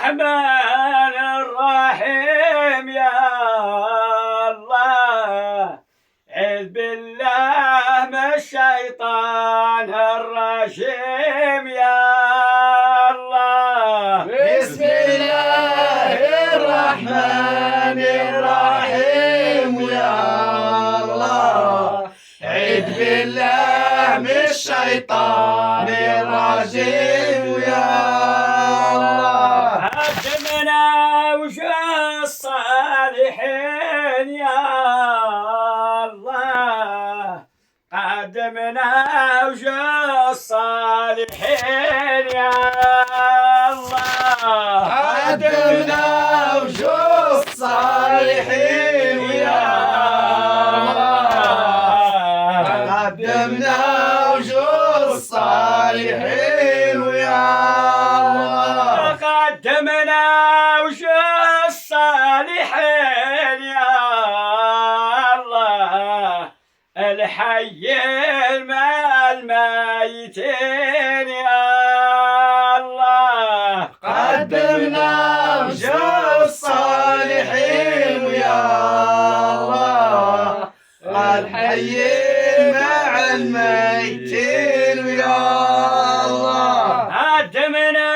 الرحمن الرحيم يا الله، عذ بالله من الشيطان الرجيم يا الله. بسم الله الرحمن الرحيم يا الله، عذ بالله من الشيطان الرجيم يا الله. قدمنا وجه الصالحين يا الله، قدمنا وجه الصالحين يا الله، قدمنا وجه الصالحين يا الله، قدمنا وجه الصالحين يا الله، قدمنا وجه الصالحين يا الله، الحي مع الميتين يا الله. قدمنا وجه الصالحين يا الله، الحي مع الميتين يا الله. قدمنا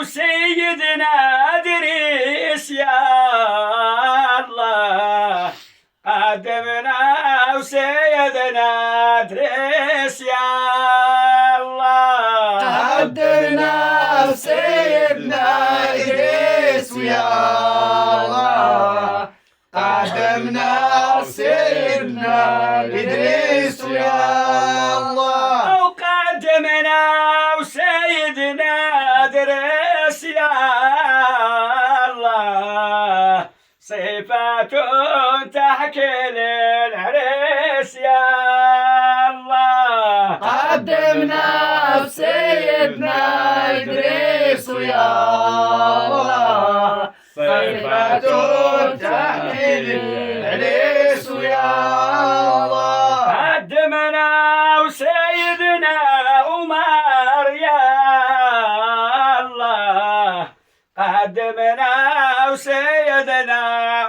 وسيدنا إدريس يا الله، قدمنا وسيدنا إدريس يا الله، قدمنا سيدنا إدريس يا الله، قدمنا سيدنا إدريس يا الله، وقدمنا وسيدنا إدريس يا الله، صفات تحكي للعريس يا الله. قدمنا سيدنا إدريس يا الله، صفات تحكي للعريس يا الله. قدمنا وسيدنا عمر يا الله، قدمنا وسيدنا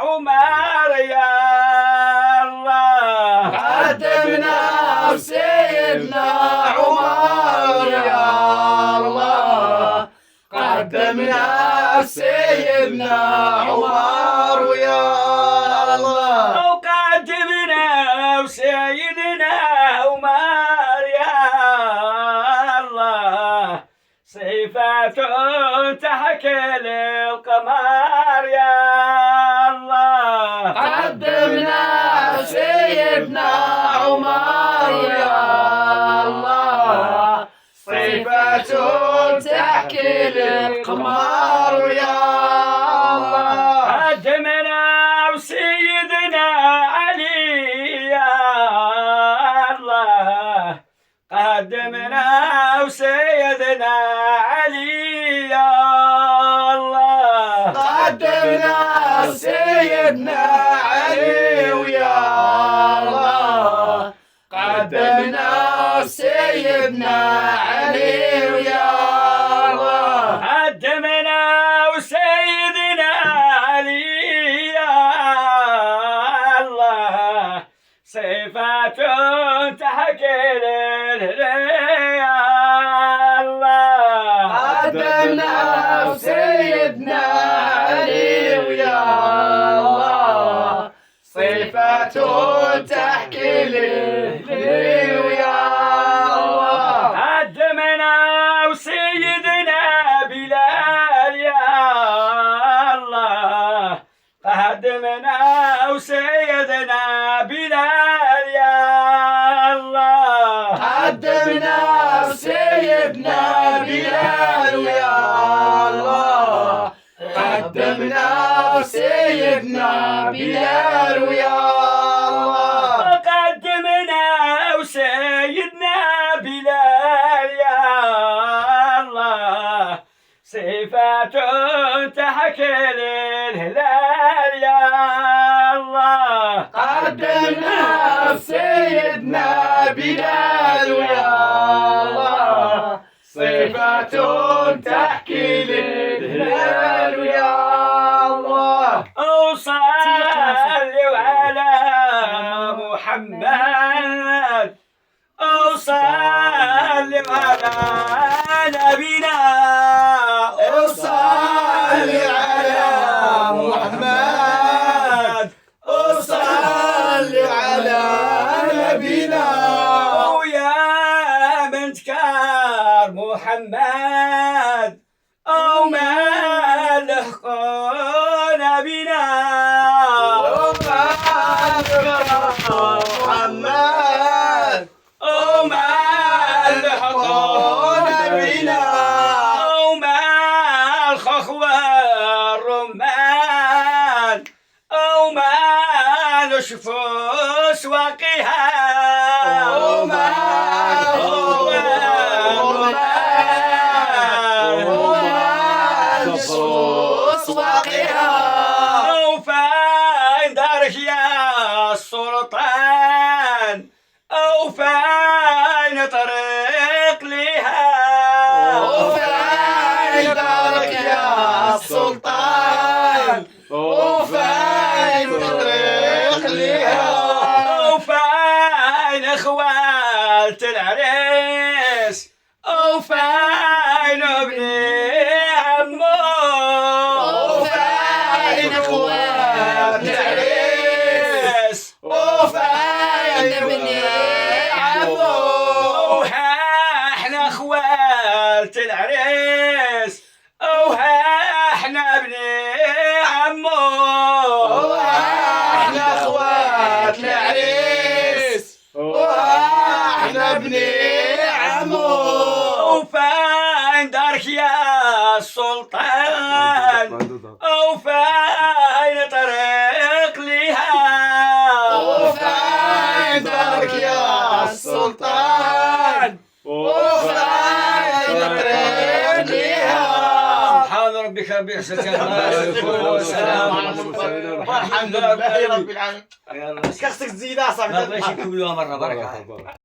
عمر يا الله، قدمنا سيدنا عمر يا الله، قدمنا سيدنا عمر يا الله، وقدمنا وسيدنا عمر يا الله، صفات تحكي للقمر يا الله. قدمنا سيدنا عمر يا الله، صفات تحكي للقمر يا الله. قدمنا وسيدنا علي يا الله، قدمنا وسيدنا علي يا الله، قدمنا سيدنا علي ويا الله، قدمنا سيدنا علي ويا الله، قدمنا وسيدنا علي يا الله، صفات تحكي يا الله. قدمنا سيدنا علي ويا الله، صفات تحكي ويا الله. قدمنا وسيدنا بلال يا الله، قدمنا وسيدنا بلال يا الله، قدمنا سيدنا بلال ويا الله، قدمنا سيدنا بلال ويا الله، قدمنا وسيدنا بلال يا الله، صفات تحكي للهلال يا الله. قدمنا سيدنا بلال ويا الله، صفات تحكي للهلال وما لحقون بنا محمد وما لحقون بنا وما الخخوة الرمان وما نشفوا سواقها وما نصوص واقعها وفين دارك يا السلطان وفين طريق لها وفين دارك يا السلطان وفين طريق لها وفين اخوات العريس وفين ابني عمو وفين اخوات العريس وفين ابني عمو وها احنا اخوات العريس وها احنا ابني عمو واحنا اخوات العريس واحنا ابني عمو وفين دارك يا السلطان وفين طريق لها وفين دارك يا السلطان وفين طريق لها سبحان ربك رب العزة عما يصفون والسلام على المرسلين والحمد لله رب العالمين يلا كختك زيادة صاحبي الله يشكرك مرة بركة